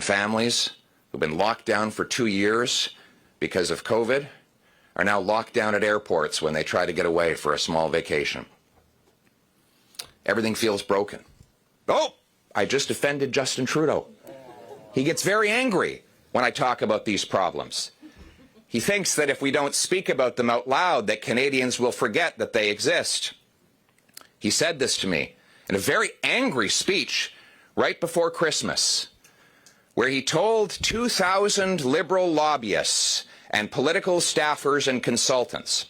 families who've been locked down for 2 years because of COVID are now locked down at airports when they try to get away for a small vacation. Everything feels broken. Oh, I just offended Justin Trudeau. He gets very angry when I talk about these problems. He thinks that if we don't speak about them out loud, that Canadians will forget that they exist. He said this to me in a very angry speech right before Christmas, where he told 2,000 Liberal lobbyists and political staffers and consultants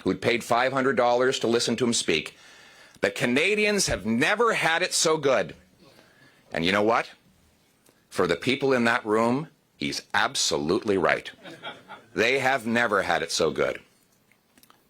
who'd paid $500 to listen to him speak that Canadians have never had it so good. And you know what? For the people in that room, he's absolutely right. They have never had it so good.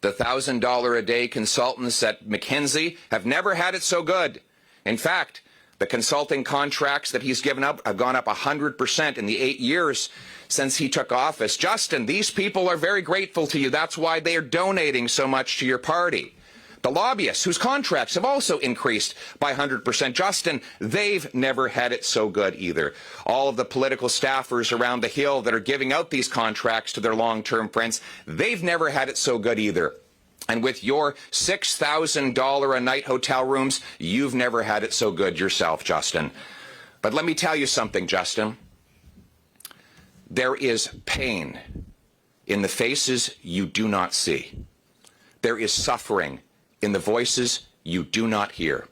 The $1,000 a day consultants at McKinsey have never had it so good. In fact, the consulting contracts that he's given up have gone up 100% in the 8 years since he took office. Justin, these people are very grateful to you. That's why they are donating so much to your party. The lobbyists, whose contracts have also increased by 100%, Justin, they've never had it so good either. All of the political staffers around the Hill that are giving out these contracts to their long-term friends, they've never had it so good either. And with your $6,000 a night hotel rooms, you've never had it so good yourself, Justin. But let me tell you something, Justin. There is pain in the faces you do not see. There is suffering in the voices you do not hear.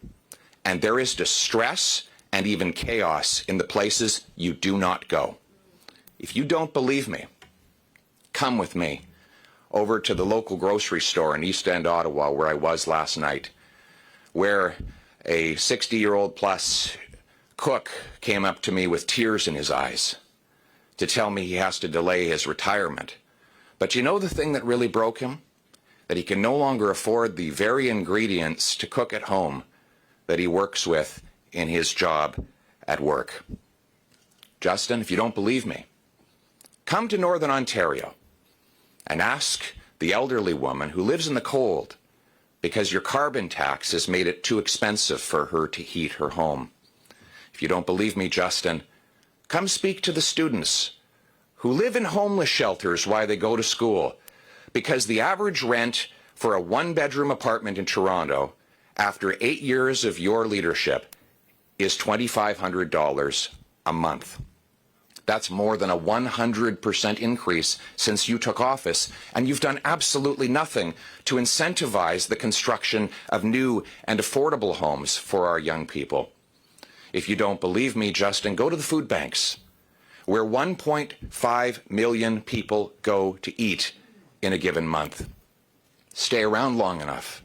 And there is distress and even chaos in the places you do not go. If you don't believe me, come with me over to the local grocery store in East End, Ottawa, where I was last night, where a 60-year-old plus cook came up to me with tears in his eyes to tell me he has to delay his retirement. But you know the thing that really broke him? That he can no longer afford the very ingredients to cook at home that he works with in his job at work. Justin, if you don't believe me, come to Northern Ontario and ask the elderly woman who lives in the cold because your carbon tax has made it too expensive for her to heat her home. If you don't believe me, Justin, come speak to the students who live in homeless shelters while they go to school, because the average rent for a one-bedroom apartment in Toronto after 8 years of your leadership is $2,500 a month. That's more than a 100% increase since you took office, and you've done absolutely nothing to incentivize the construction of new and affordable homes for our young people. If you don't believe me, Justin, go to the food banks, where 1.5 million people go to eat in a given month. Stay around long enough.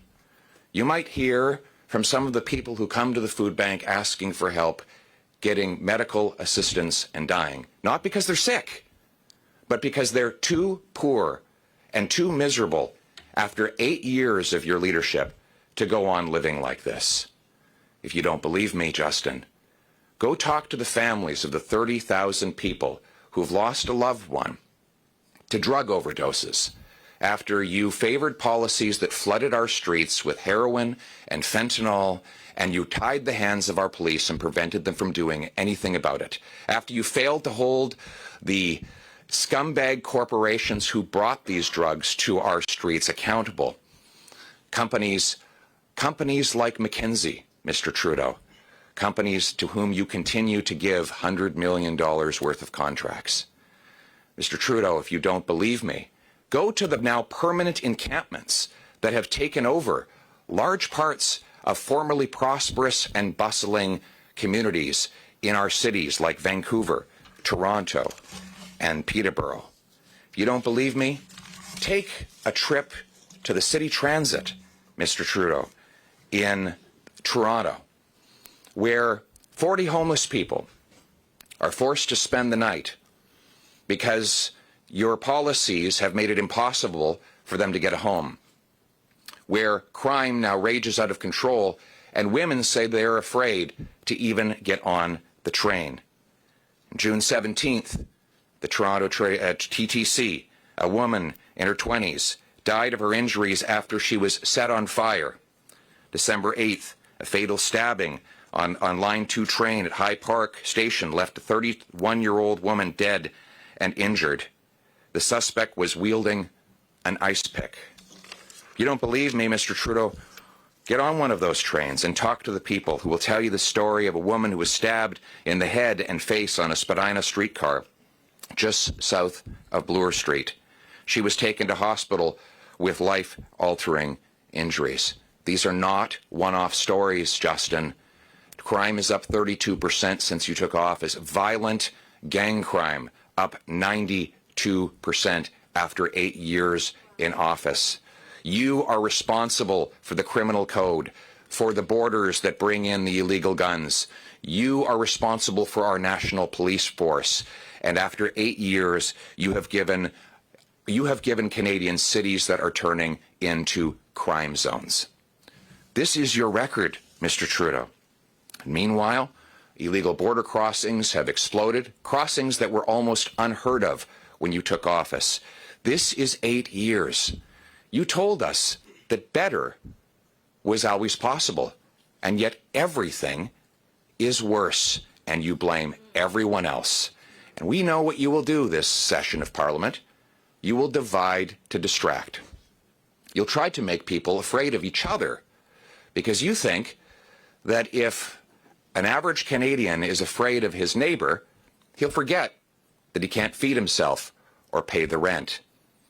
You might hear from some of the people who come to the food bank asking for help getting medical assistance and dying. Not because they're sick, but because they're too poor and too miserable after 8 years of your leadership to go on living like this. If you don't believe me, Justin, go talk to the families of the 30,000 people who've lost a loved one to drug overdoses after you favored policies that flooded our streets with heroin and fentanyl, and you tied the hands of our police and prevented them from doing anything about it. After you failed to hold the scumbag corporations who brought these drugs to our streets accountable. Companies like McKinsey, Mr. Trudeau, companies to whom you continue to give $100 million worth of contracts. Mr. Trudeau, if you don't believe me, go to the now permanent encampments that have taken over large parts of formerly prosperous and bustling communities in our cities like Vancouver, Toronto, and Peterborough. If you don't believe me, take a trip to the city transit, Mr. Trudeau, in Toronto, where 40 homeless people are forced to spend the night because your policies have made it impossible for them to get a home, where crime now rages out of control and women say they're afraid to even get on the train. June 17th, the Toronto TTC, a woman in her 20s, died of her injuries after she was set on fire. December 8th, a fatal stabbing on Line 2 train at High Park Station left a 31-year-old woman dead and injured. The suspect was wielding an ice pick. You don't believe me, Mr. Trudeau? Get on one of those trains and talk to the people who will tell you the story of a woman who was stabbed in the head and face on a Spadina streetcar just south of Bloor Street. She was taken to hospital with life-altering injuries. These are not one-off stories, Justin. Crime is up 32% since you took office. Violent gang crime up 92% after 8 years in office. You are responsible for the criminal code, for the borders that bring in the illegal guns. You are responsible for our national police force. And after 8 years, you have given Canadians cities that are turning into crime zones. This is your record, Mr. Trudeau. Meanwhile, illegal border crossings have exploded, crossings that were almost unheard of when you took office. This is 8 years. You told us that better was always possible, and yet everything is worse, and you blame everyone else. And we know what you will do this session of Parliament. You will divide to distract. You'll try to make people afraid of each other, because you think that if an average Canadian is afraid of his neighbor, he'll forget that he can't feed himself or pay the rent.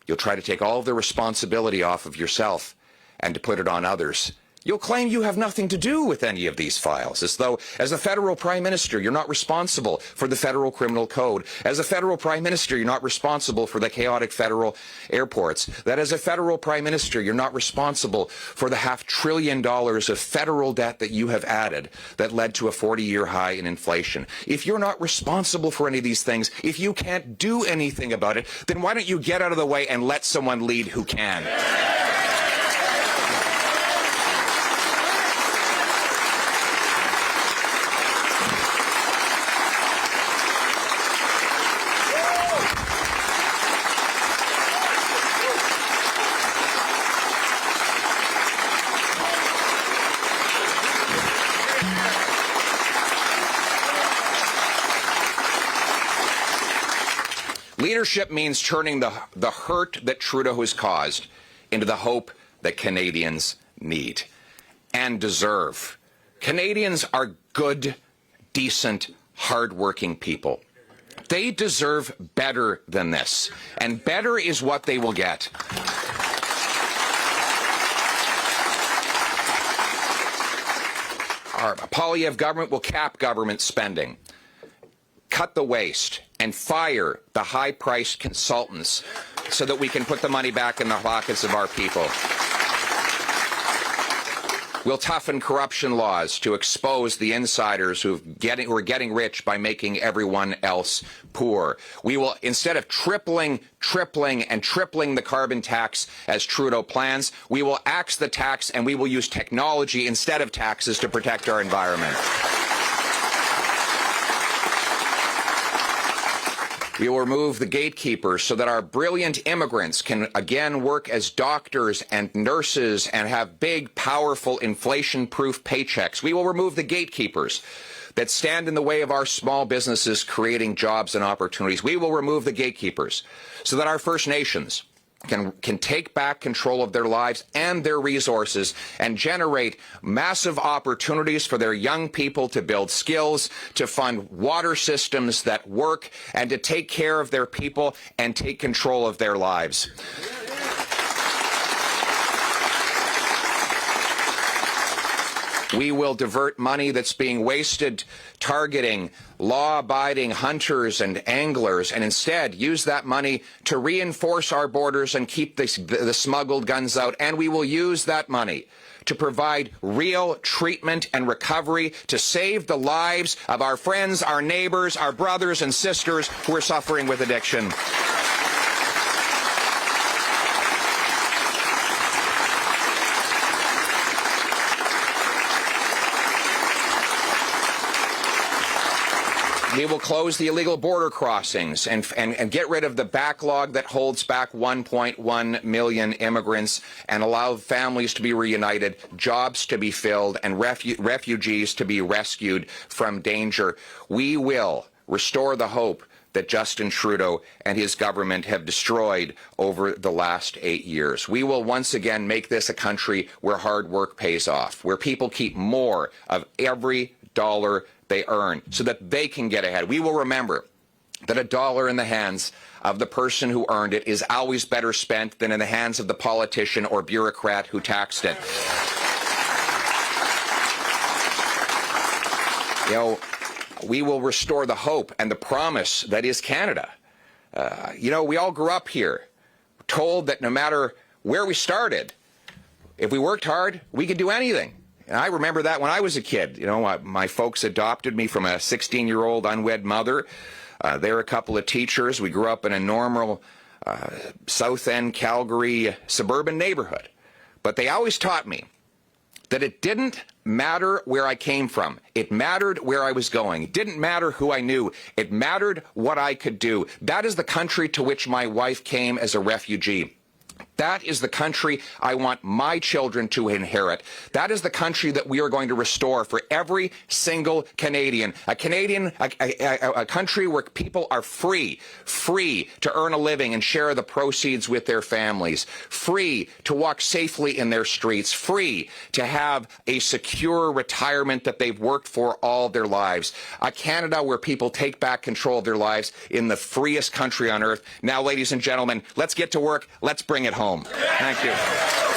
You'll try to take all of the responsibility off of yourself and to put it on others. You'll claim you have nothing to do with any of these files, as though, as a federal prime minister, you're not responsible for the federal criminal code. As a federal prime minister, you're not responsible for the chaotic federal airports. That as a federal prime minister, you're not responsible for the $500 billion of federal debt that you have added that led to a 40-year high in inflation. If you're not responsible for any of these things, if you can't do anything about it, then why don't you get out of the way and let someone lead who can? Leadership means turning the hurt that Trudeau has caused into the hope that Canadians need and deserve. Canadians are good, decent, hardworking people. They deserve better than this, and better is what they will get. Our Poilievre government will cap government spending, cut the waste, and fire the high-priced consultants so that we can put the money back in the pockets of our people. We'll toughen corruption laws to expose the insiders who are getting rich by making everyone else poor. We will, instead of tripling the carbon tax as Trudeau plans, we will axe the tax and we will use technology instead of taxes to protect our environment. We will remove the gatekeepers so that our brilliant immigrants can again work as doctors and nurses and have big, powerful, inflation-proof paychecks. We will remove the gatekeepers that stand in the way of our small businesses creating jobs and opportunities. We will remove the gatekeepers so that our First Nations can take back control of their lives and their resources and generate massive opportunities for their young people to build skills, to fund water systems that work, and to take care of their people and take control of their lives. We will divert money that's being wasted targeting law-abiding hunters and anglers and instead use that money to reinforce our borders and keep the smuggled guns out. And we will use that money to provide real treatment and recovery to save the lives of our friends, our neighbors, our brothers and sisters who are suffering with addiction. We will close the illegal border crossings and get rid of the backlog that holds back 1.1 million immigrants and allow families to be reunited, jobs to be filled, and refugees to be rescued from danger. We will restore the hope that Justin Trudeau and his government have destroyed over the last 8 years. We will once again make this a country where hard work pays off, where people keep more of every dollar they earn so that they can get ahead. We will remember that a dollar in the hands of the person who earned it is always better spent than in the hands of the politician or bureaucrat who taxed it. You know, we will restore the hope and the promise that is Canada. You know, we all grew up here, told that no matter where we started, if we worked hard, we could do anything. And I remember that when I was a kid. You know, my folks adopted me from a 16-year-old unwed mother. They were a couple of teachers. We grew up in a normal South End, Calgary suburban neighborhood. But they always taught me that it didn't matter where I came from. It mattered where I was going. It didn't matter who I knew. It mattered what I could do. That is the country to which my wife came as a refugee. That is the country I want my children to inherit. That is the country that we are going to restore for every single Canadian. A country where people are free to earn a living and share the proceeds with their families, free to walk safely in their streets, free to have a secure retirement that they've worked for all their lives. A Canada where people take back control of their lives in the freest country on earth. Now, ladies and gentlemen, let's get to work. Let's bring it home. Thank you.